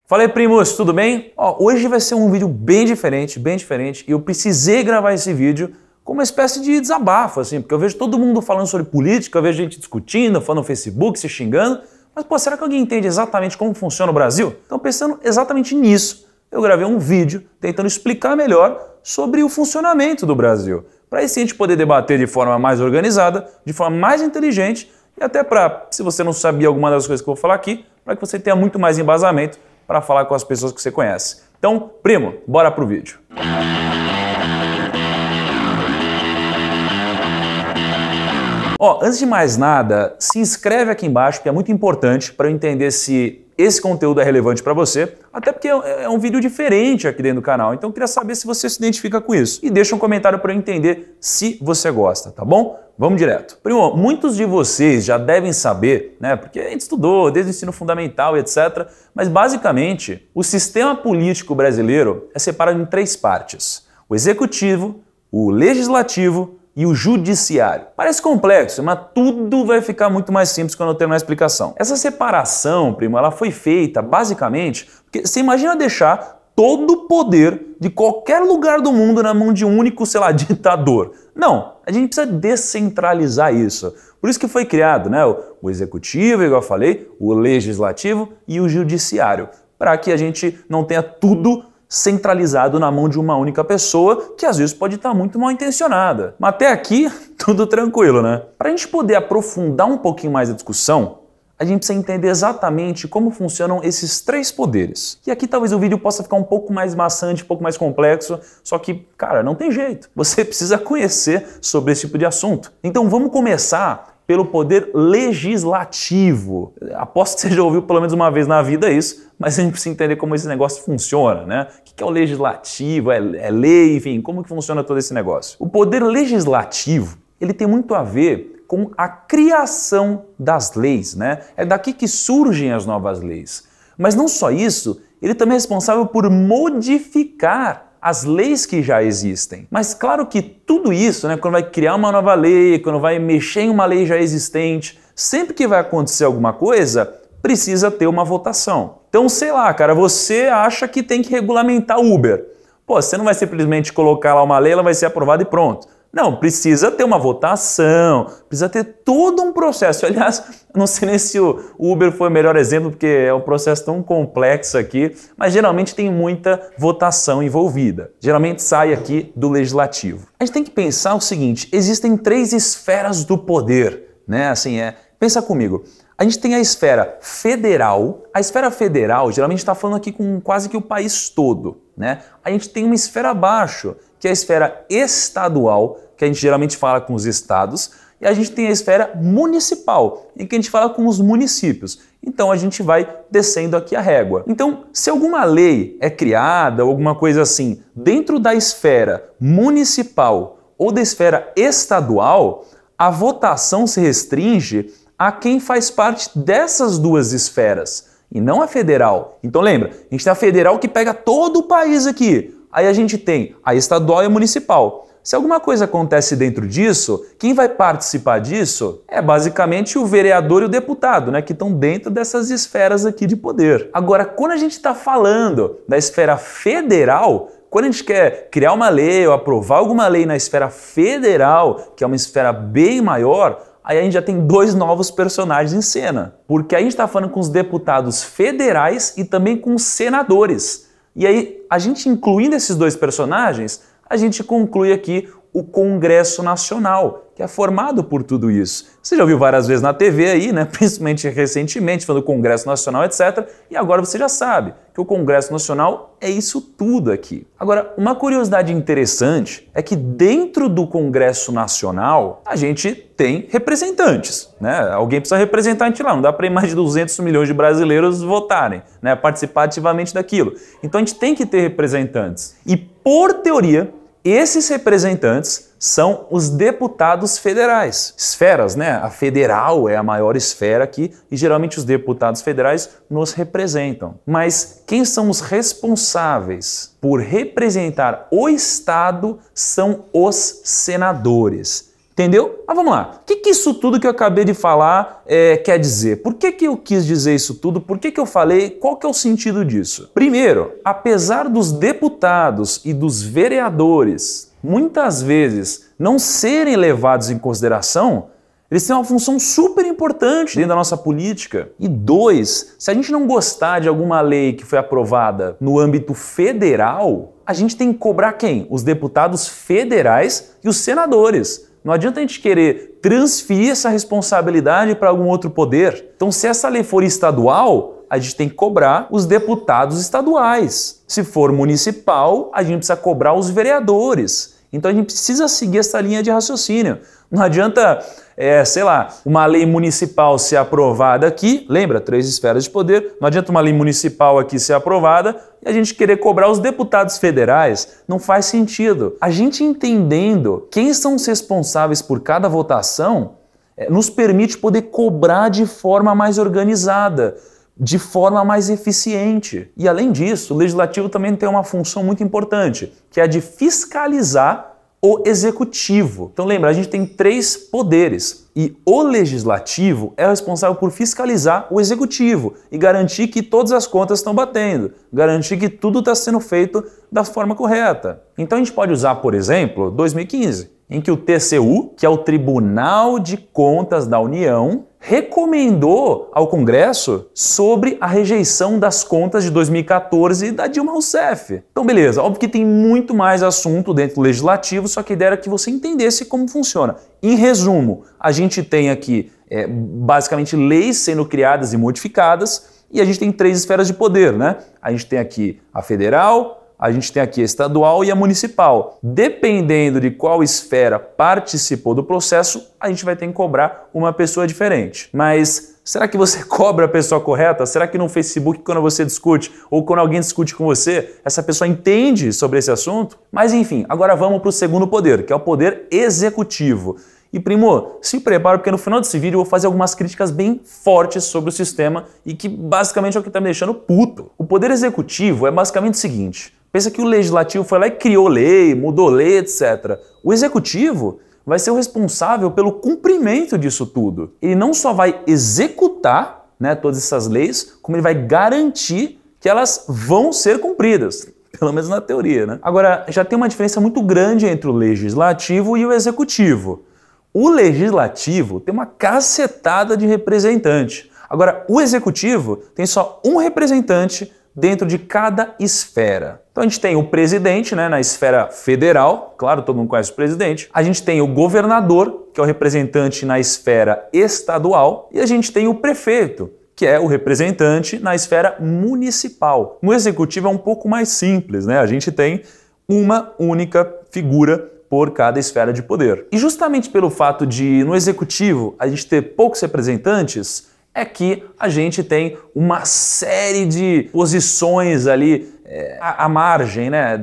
Fala aí, primos, tudo bem? Hoje vai ser um vídeo bem diferente, e eu precisei gravar esse vídeo como uma espécie de desabafo, assim, porque eu vejo todo mundo falando sobre política, eu vejo gente discutindo, falando no Facebook, se xingando, mas, pô, será que alguém entende exatamente como funciona o Brasil? Então, pensando exatamente nisso, eu gravei um vídeo tentando explicar melhor sobre o funcionamento do Brasil, para aí sim a gente poder debater de forma mais organizada, de forma mais inteligente, e até para, se você não sabia alguma das coisas que eu vou falar aqui, para que você tenha muito mais embasamento para falar com as pessoas que você conhece. Então, primo, bora pro vídeo. Antes de mais nada, se inscreve aqui embaixo, que é muito importante para eu entender se esse conteúdo é relevante para você, até porque é um vídeo diferente aqui dentro do canal, então eu queria saber se você se identifica com isso. E deixa um comentário para eu entender se você gosta, tá bom? Vamos direto. Primo, muitos de vocês já devem saber, né, porque a gente estudou desde o ensino fundamental e etc, mas basicamente o sistema político brasileiro é separado em três partes: o executivo, o legislativo e o judiciário. Parece complexo, mas tudo vai ficar muito mais simples quando eu ter uma explicação. Essa separação, primo, ela foi feita basicamente porque você imagina deixar todo o poder de qualquer lugar do mundo na mão de um único, sei lá, ditador. Não, a gente precisa descentralizar isso. Por isso que foi criado, né, o executivo, igual eu falei, o legislativo e o judiciário, para que a gente não tenha tudo centralizado na mão de uma única pessoa, que às vezes pode estar muito mal intencionada. Mas até aqui, tudo tranquilo, né? Para a gente poder aprofundar um pouquinho mais a discussão, a gente precisa entender exatamente como funcionam esses três poderes. E aqui talvez o vídeo possa ficar um pouco mais maçante, um pouco mais complexo, só que, cara, não tem jeito. Você precisa conhecer sobre esse tipo de assunto. Então vamos começar pelo poder legislativo. Aposto que você já ouviu pelo menos uma vez na vida isso, mas a gente precisa entender como esse negócio funciona, né? O que é o legislativo? É lei, enfim, como que funciona todo esse negócio? O poder legislativo, ele tem muito a ver com a criação das leis, né? É daqui que surgem as novas leis. Mas não só isso, ele também é responsável por modificar as leis que já existem. Mas claro que tudo isso, né, quando vai criar uma nova lei, quando vai mexer em uma lei já existente, sempre que vai acontecer alguma coisa, precisa ter uma votação. Então, sei lá, cara, você acha que tem que regulamentar o Uber. Pô, você não vai simplesmente colocar lá uma lei, ela vai ser aprovada e pronto. Não, precisa ter uma votação, precisa ter todo um processo. Aliás, não sei nem se o Uber foi o melhor exemplo, porque é um processo tão complexo aqui, mas geralmente tem muita votação envolvida. Geralmente sai aqui do legislativo. A gente tem que pensar o seguinte: existem três esferas do poder, né? Assim, pensa comigo. A gente tem a esfera federal. A esfera federal, geralmente está falando aqui com quase que o país todo, né? A gente tem uma esfera abaixo, que é a esfera estadual, que a gente geralmente fala com os estados, e a gente tem a esfera municipal, em que a gente fala com os municípios. Então a gente vai descendo aqui a régua. Então, se alguma lei é criada ou alguma coisa assim dentro da esfera municipal ou da esfera estadual, a votação se restringe a quem faz parte dessas duas esferas, e não a federal. Então lembra, a gente tem a federal que pega todo o país aqui. Aí a gente tem a estadual e a municipal. Se alguma coisa acontece dentro disso, quem vai participar disso é basicamente o vereador e o deputado, né, que estão dentro dessas esferas aqui de poder. Agora, quando a gente está falando da esfera federal, quando a gente quer criar uma lei ou aprovar alguma lei na esfera federal, que é uma esfera bem maior, aí a gente já tem dois novos personagens em cena. Porque aí a gente está falando com os deputados federais e também com os senadores. E aí, a gente incluindo esses dois personagens, a gente conclui aqui o Congresso Nacional, que é formado por tudo isso. Você já ouviu várias vezes na TV aí, né? Principalmente recentemente, falando do Congresso Nacional, etc. E agora você já sabe que o Congresso Nacional é isso tudo aqui. Agora, uma curiosidade interessante é que dentro do Congresso Nacional a gente tem representantes, né? Alguém precisa representar a gente lá, não dá para ir mais de 200 milhões de brasileiros votarem, né? Participar ativamente daquilo. Então a gente tem que ter representantes. E por teoria, esses representantes são os deputados federais. Esferas, né? A federal é a maior esfera aqui e geralmente os deputados federais nos representam. Mas quem são os responsáveis por representar o Estado são os senadores. Entendeu? Mas vamos lá. O que isso tudo que eu acabei de falar quer dizer? Por que eu quis dizer isso tudo? Por que eu falei? Qual que é o sentido disso? Primeiro, apesar dos deputados e dos vereadores muitas vezes não serem levados em consideração, eles têm uma função super importante dentro da nossa política. E dois, se a gente não gostar de alguma lei que foi aprovada no âmbito federal, a gente tem que cobrar quem? Os deputados federais e os senadores. Não adianta a gente querer transferir essa responsabilidade para algum outro poder. Então, se essa lei for estadual, a gente tem que cobrar os deputados estaduais. Se for municipal, a gente precisa cobrar os vereadores. Então, a gente precisa seguir essa linha de raciocínio. Não adianta, sei lá, uma lei municipal ser aprovada aqui, lembra, 3 esferas de poder, não adianta uma lei municipal aqui ser aprovada e a gente querer cobrar os deputados federais, não faz sentido. A gente entendendo quem são os responsáveis por cada votação, nos permite poder cobrar de forma mais organizada, de forma mais eficiente. E além disso, o legislativo também tem uma função muito importante, que é a de fiscalizar o executivo. Então lembra, a gente tem 3 poderes e o legislativo é o responsável por fiscalizar o executivo e garantir que todas as contas estão batendo, garantir que tudo está sendo feito da forma correta. Então a gente pode usar, por exemplo, 2015, em que o TCU, que é o Tribunal de Contas da União, recomendou ao Congresso sobre a rejeição das contas de 2014 da Dilma Rousseff. Então, beleza, óbvio que tem muito mais assunto dentro do legislativo, só que a ideia era que você entendesse como funciona. Em resumo, a gente tem aqui basicamente leis sendo criadas e modificadas e a gente tem 3 esferas de poder, né? A gente tem aqui a federal, a gente tem aqui a estadual e a municipal. Dependendo de qual esfera participou do processo, a gente vai ter que cobrar uma pessoa diferente. Mas será que você cobra a pessoa correta? Será que no Facebook, quando você discute ou quando alguém discute com você, essa pessoa entende sobre esse assunto? Mas enfim, agora vamos para o segundo poder, que é o poder executivo. E primo, se prepara porque no final desse vídeo eu vou fazer algumas críticas bem fortes sobre o sistema e que basicamente é o que está me deixando puto. O poder executivo é basicamente o seguinte: pensa que o legislativo foi lá e criou lei, mudou lei, etc. O executivo vai ser o responsável pelo cumprimento disso tudo. Ele não só vai executar, né, todas essas leis, como ele vai garantir que elas vão ser cumpridas. Pelo menos na teoria, né? Agora, já tem uma diferença muito grande entre o legislativo e o executivo. O legislativo tem uma cacetada de representante. Agora, o executivo tem só um representante dentro de cada esfera. Então a gente tem o presidente, né, na esfera federal, claro, todo mundo conhece o presidente. A gente tem o governador, que é o representante na esfera estadual. E a gente tem o prefeito, que é o representante na esfera municipal. No executivo é um pouco mais simples, né? A gente tem uma única figura por cada esfera de poder. E justamente pelo fato de, no executivo, a gente ter poucos representantes, é que a gente tem uma série de posições ali à margem, né,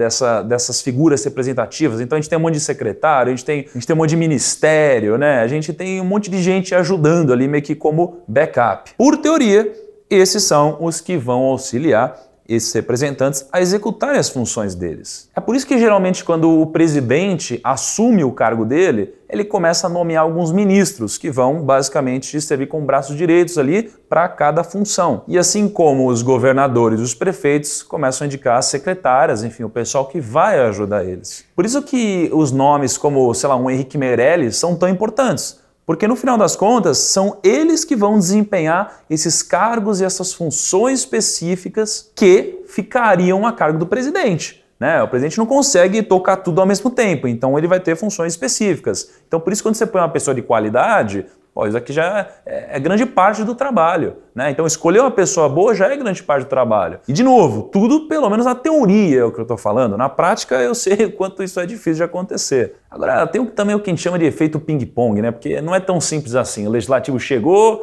dessas figuras representativas. Então a gente tem um monte de secretário, a gente tem um monte de ministério, né, a gente tem um monte de gente ajudando ali meio que como backup. Por teoria, esses são os que vão auxiliar esses representantes a executarem as funções deles. É por isso que geralmente quando o presidente assume o cargo dele, ele começa a nomear alguns ministros que vão basicamente servir como braços direitos ali para cada função. E assim como os governadores e os prefeitos começam a indicar as secretárias, enfim, o pessoal que vai ajudar eles. Por isso que os nomes como, sei lá, um Henrique Meirelles são tão importantes. Porque no final das contas, são eles que vão desempenhar esses cargos e essas funções específicas que ficariam a cargo do presidente, né? O presidente não consegue tocar tudo ao mesmo tempo, então ele vai ter funções específicas. Então por isso quando você põe uma pessoa de qualidade, pô, isso aqui já é grande parte do trabalho, né? Então escolher uma pessoa boa já é grande parte do trabalho. E de novo, tudo pelo menos na teoria é o que eu estou falando. Na prática eu sei o quanto isso é difícil de acontecer. Agora tem também o que a gente chama de efeito ping-pong, né? Porque não é tão simples assim. O legislativo chegou,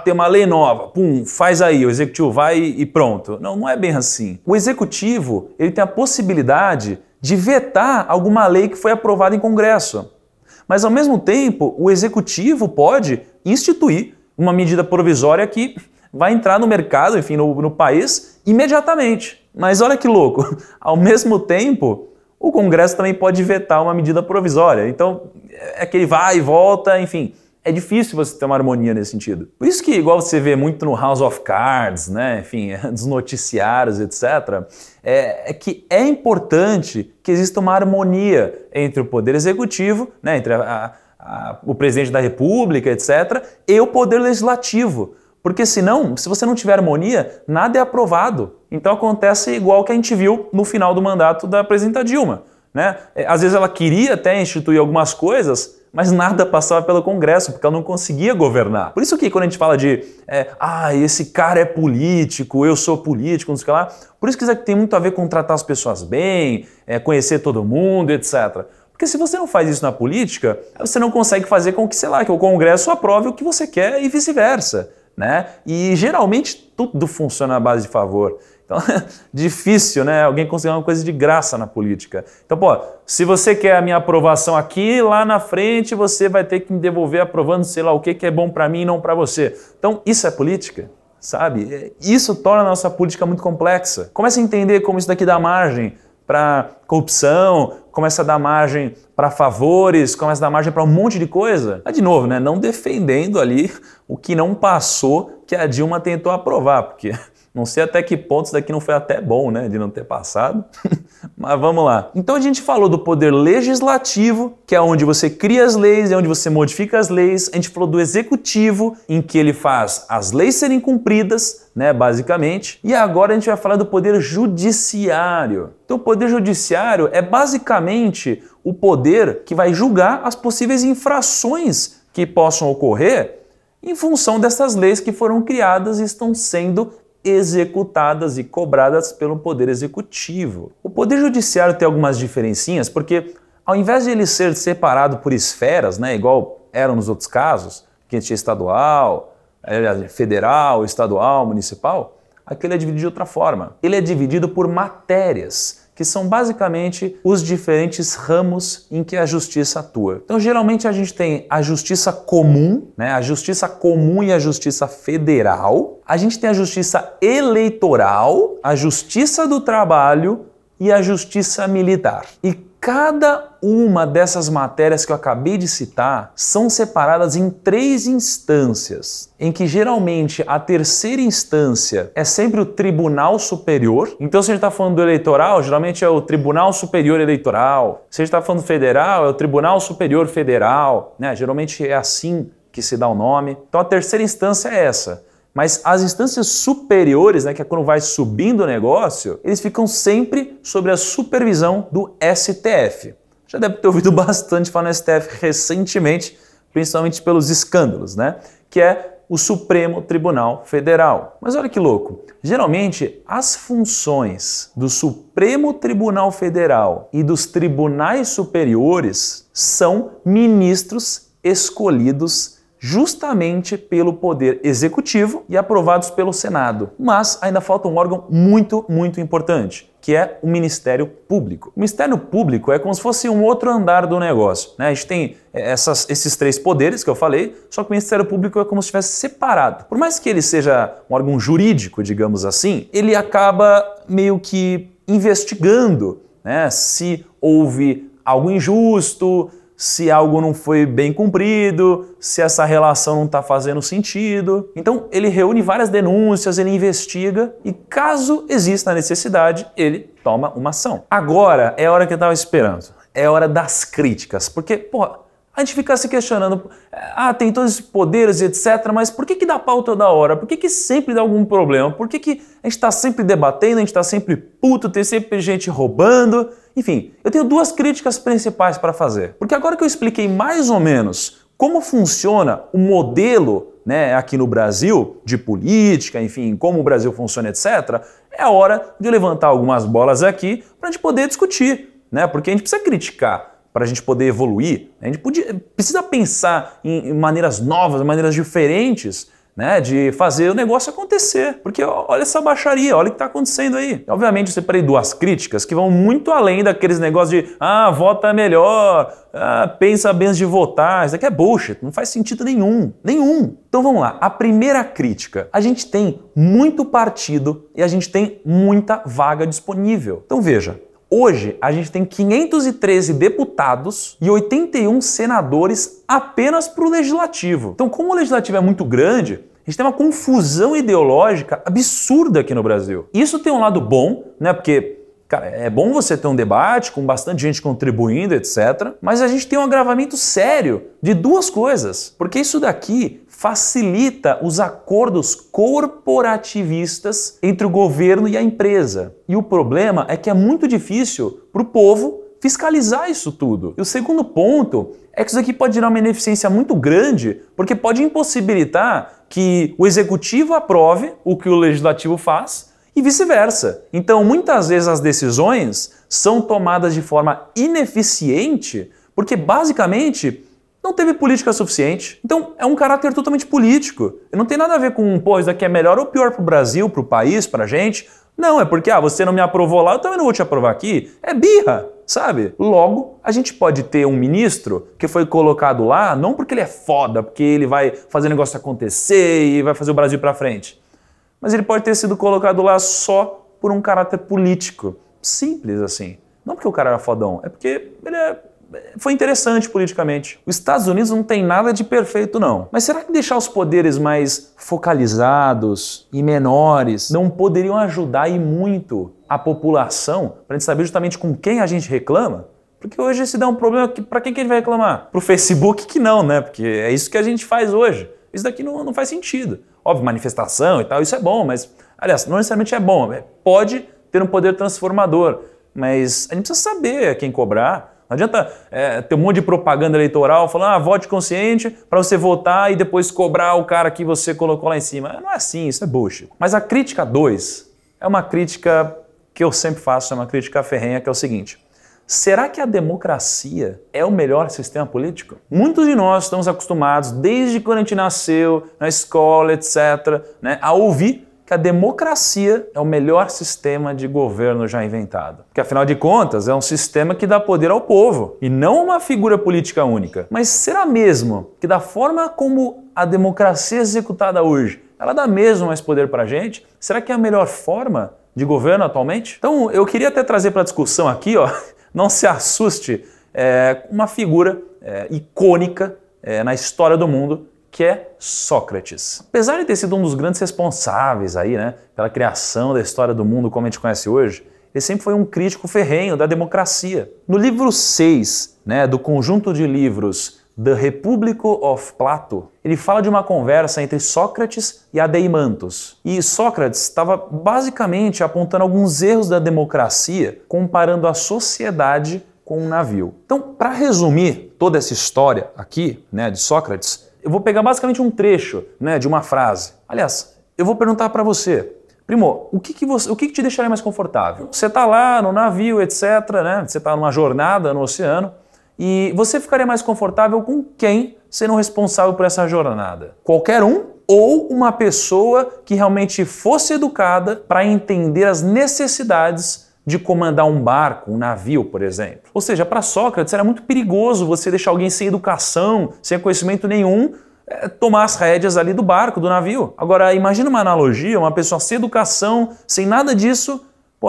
tem uma lei nova, pum, faz aí, o executivo vai e pronto. Não é bem assim. O executivo, ele tem a possibilidade de vetar alguma lei que foi aprovada em Congresso. Mas, ao mesmo tempo, o executivo pode instituir uma medida provisória que vai entrar no mercado, enfim, no país, imediatamente. Mas olha que louco, ao mesmo tempo, o Congresso também pode vetar uma medida provisória. Então, é aquele vai e volta, enfim. É difícil você ter uma harmonia nesse sentido. Por isso que, igual você vê muito no House of Cards, né, enfim, dos noticiários, etc., é que é importante que exista uma harmonia entre o Poder Executivo, né, entre o Presidente da República, etc., e o Poder Legislativo. Porque senão, se você não tiver harmonia, nada é aprovado. Então acontece igual que a gente viu no final do mandato da presidenta Dilma, né? Às vezes ela queria até instituir algumas coisas, mas nada passava pelo Congresso, porque ela não conseguia governar. Por isso que quando a gente fala de esse cara é político, eu sou político, não sei o que lá, por isso que isso aqui tem muito a ver com tratar as pessoas bem, conhecer todo mundo, etc. Porque se você não faz isso na política, você não consegue fazer com que, sei lá, que o Congresso aprove o que você quer e vice-versa, né? E geralmente tudo funciona à base de favor. Então é difícil, né? Alguém conseguir uma coisa de graça na política. Então, pô, se você quer a minha aprovação aqui, lá na frente você vai ter que me devolver aprovando sei lá o que é bom para mim e não para você. Então, isso é política, sabe? Isso torna a nossa política muito complexa. Comece a entender como isso daqui dá margem para corrupção, começa a dar margem para favores, começa a dar margem para um monte de coisa. Mas, de novo, né? Não defendendo ali o que não passou que a Dilma tentou aprovar, porque não sei até que ponto isso daqui não foi até bom, né, de não ter passado. Mas vamos lá. Então a gente falou do poder legislativo, que é onde você cria as leis, é onde você modifica as leis. A gente falou do executivo, em que ele faz as leis serem cumpridas, né, basicamente. E agora a gente vai falar do poder judiciário. Então o poder judiciário é basicamente o poder que vai julgar as possíveis infrações que possam ocorrer em função dessas leis que foram criadas e estão sendo executadas e cobradas pelo Poder Executivo. O Poder Judiciário tem algumas diferencinhas, porque ao invés de ele ser separado por esferas, né, igual eram nos outros casos, que a gente tinha estadual, federal, estadual, municipal, aqui ele é dividido de outra forma. Ele é dividido por matérias, que são basicamente os diferentes ramos em que a justiça atua. Então, geralmente a gente tem a justiça comum, né? A justiça comum e a justiça federal. A gente tem a justiça eleitoral, a justiça do trabalho e a justiça militar. E cada uma dessas matérias que eu acabei de citar são separadas em 3 instâncias, em que geralmente a terceira instância é sempre o Tribunal Superior. Então, se a gente está falando do eleitoral, geralmente é o Tribunal Superior Eleitoral. Se a gente está falando federal, é o Tribunal Superior Federal, né? Geralmente é assim que se dá o nome. Então, a terceira instância é essa. Mas as instâncias superiores, né, que é quando vai subindo o negócio, eles ficam sempre sob a supervisão do STF. Já deve ter ouvido bastante falar no STF recentemente, principalmente pelos escândalos, né? Que é o Supremo Tribunal Federal. Mas olha que louco, geralmente as funções do Supremo Tribunal Federal e dos tribunais superiores são ministros escolhidos justamente pelo Poder Executivo e aprovados pelo Senado. Mas ainda falta um órgão muito, muito importante, que é o Ministério Público. O Ministério Público é como se fosse um outro andar do negócio, né? A gente tem esses 3 poderes que eu falei, só que o Ministério Público é como se estivesse separado. Por mais que ele seja um órgão jurídico, digamos assim, ele acaba meio que investigando, né, se houve algo injusto, se algo não foi bem cumprido, se essa relação não está fazendo sentido. Então ele reúne várias denúncias, ele investiga e caso exista a necessidade, ele toma uma ação. Agora é a hora que eu estava esperando, é a hora das críticas, porque, pô, a gente fica se questionando, tem todos esses poderes e etc, mas por que dá pau toda hora? Por que sempre dá algum problema? Por que a gente está sempre debatendo, a gente está sempre puto, tem sempre gente roubando? Enfim, eu tenho 2 críticas principais para fazer. Porque agora que eu expliquei mais ou menos como funciona o modelo, né, aqui no Brasil, de política, enfim, como o Brasil funciona, etc., é a hora de levantar algumas bolas aqui para a gente poder discutir, né? Porque a gente precisa criticar para a gente poder evoluir. A gente precisa pensar em maneiras novas, maneiras diferentes, né, de fazer o negócio acontecer. Porque olha essa baixaria, olha o que está acontecendo aí. Obviamente eu separei 2 críticas que vão muito além daqueles negócios de vota melhor, pensa bem antes de votar. Isso aqui é bullshit, não faz sentido nenhum. Nenhum. Então vamos lá, a primeira crítica. A gente tem muito partido e a gente tem muita vaga disponível. Então veja, Hoje, a gente tem 513 deputados e 81 senadores apenas para o Legislativo. Então, como o Legislativo é muito grande, a gente tem uma confusão ideológica absurda aqui no Brasil. Isso tem um lado bom, né? Porque, cara, é bom você ter um debate com bastante gente contribuindo, etc. Mas a gente tem um agravamento sério de duas coisas. Porque isso daqui facilita os acordos corporativistas entre o governo e a empresa. E o problema é que é muito difícil para o povo fiscalizar isso tudo. E o segundo ponto é que isso aqui pode gerar uma ineficiência muito grande, porque pode impossibilitar que o executivo aprove o que o legislativo faz e vice-versa. Então, muitas vezes as decisões são tomadas de forma ineficiente, porque basicamente não teve política suficiente. Então, é um caráter totalmente político. E não tem nada a ver com, pô, isso aqui é melhor ou pior para o Brasil, para o país, para a gente. Não, é porque, você não me aprovou lá, eu também não vou te aprovar aqui. É birra, sabe? Logo, a gente pode ter um ministro que foi colocado lá, não porque ele é foda, porque ele vai fazer o negócio acontecer e vai fazer o Brasil para frente. Mas ele pode ter sido colocado lá só por um caráter político. Simples assim. Não porque o cara era fodão, é porque ele foi interessante politicamente. Os Estados Unidos não tem nada de perfeito, não. Mas será que deixar os poderes mais focalizados e menores não poderiam ajudar e muito a população para a gente saber justamente com quem a gente reclama? Porque hoje se dá um problema, para quem que a gente vai reclamar? Pro Facebook que não, né? Porque é isso que a gente faz hoje. Isso daqui não faz sentido. Óbvio, manifestação e tal, isso é bom, mas, aliás, não necessariamente é bom. Pode ter um poder transformador, mas a gente precisa saber a quem cobrar. Não adianta ter um monte de propaganda eleitoral falando, vote consciente para você votar e depois cobrar o cara que você colocou lá em cima. Não é assim, isso é bullshit. Mas a crítica 2 é uma crítica que eu sempre faço, é uma crítica ferrenha, que é o seguinte. Será que a democracia é o melhor sistema político? Muitos de nós estamos acostumados, desde quando a gente nasceu, na escola, etc., né, a ouvir que a democracia é o melhor sistema de governo já inventado. Porque, afinal de contas, é um sistema que dá poder ao povo, e não uma figura política única. Mas será mesmo que da forma como a democracia é executada hoje, ela dá mesmo mais poder para a gente? Será que é a melhor forma de governo atualmente? Então, eu queria até trazer para a discussão aqui, não se assuste, uma figura icônica na história do mundo, que é Sócrates. Apesar de ter sido um dos grandes responsáveis aí, né, pela criação da história do mundo como a gente conhece hoje, ele sempre foi um crítico ferrenho da democracia. No livro 6, né, do conjunto de livros The Republic of Plato, ele fala de uma conversa entre Sócrates e Adeimantos. E Sócrates estava basicamente apontando alguns erros da democracia, comparando a sociedade com um navio. Então, para resumir toda essa história aqui, né, de Sócrates, eu vou pegar basicamente um trecho, né, de uma frase. Aliás, eu vou perguntar para você, primo, o que te deixaria mais confortável? Você está lá no navio, etc., né? Você está numa jornada no oceano, e você ficaria mais confortável com quem sendo responsável por essa jornada? Qualquer um ou uma pessoa que realmente fosse educada para entender as necessidades de comandar um barco, um navio, por exemplo. Ou seja, para Sócrates era muito perigoso você deixar alguém sem educação, sem conhecimento nenhum, tomar as rédeas ali do barco, do navio. Agora, imagina uma analogia, uma pessoa sem educação, sem nada disso,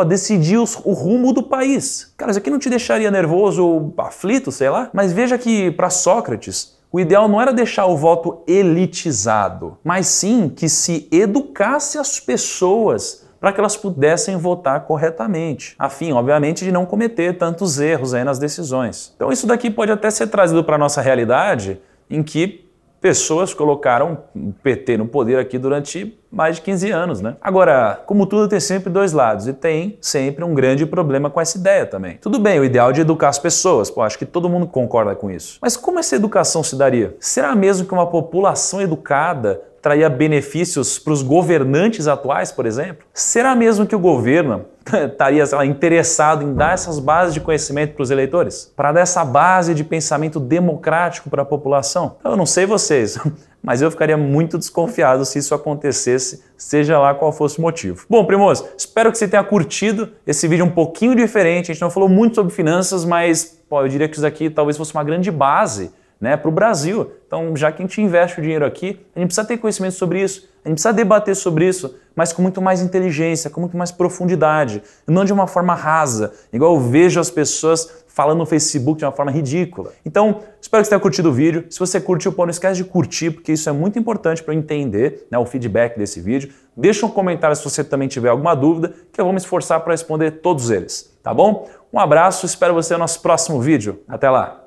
decidir o rumo do país. Cara, isso aqui não te deixaria nervoso ou aflito, sei lá? Mas veja que para Sócrates, o ideal não era deixar o voto elitizado, mas sim que se educasse as pessoas para que elas pudessem votar corretamente, a fim, obviamente, de não cometer tantos erros aí nas decisões. Então isso daqui pode até ser trazido para a nossa realidade, em que pessoas colocaram o PT no poder aqui durante mais de 15 anos, né? Agora, como tudo tem sempre dois lados, e tem sempre um grande problema com essa ideia também. Tudo bem, o ideal de educar as pessoas, acho que todo mundo concorda com isso. Mas como essa educação se daria? Será mesmo que uma população educada traria benefícios para os governantes atuais, por exemplo? Será mesmo que o governo estaria interessado em dar essas bases de conhecimento para os eleitores? Para dar essa base de pensamento democrático para a população? Eu não sei vocês, mas eu ficaria muito desconfiado se isso acontecesse, seja lá qual fosse o motivo. Bom, primos, espero que você tenha curtido esse vídeo um pouquinho diferente. A gente não falou muito sobre finanças, mas eu diria que isso aqui talvez fosse uma grande base, né, para o Brasil. Então, já que a gente investe o dinheiro aqui, a gente precisa ter conhecimento sobre isso, a gente precisa debater sobre isso, mas com muito mais inteligência, com muito mais profundidade, não de uma forma rasa, igual eu vejo as pessoas falando no Facebook de uma forma ridícula. Então, espero que você tenha curtido o vídeo. Se você curtiu, pô, não esquece de curtir, porque isso é muito importante para eu entender, né, o feedback desse vídeo. Deixa um comentário se você também tiver alguma dúvida, que eu vou me esforçar para responder todos eles, tá bom? Um abraço, espero você no nosso próximo vídeo. Até lá!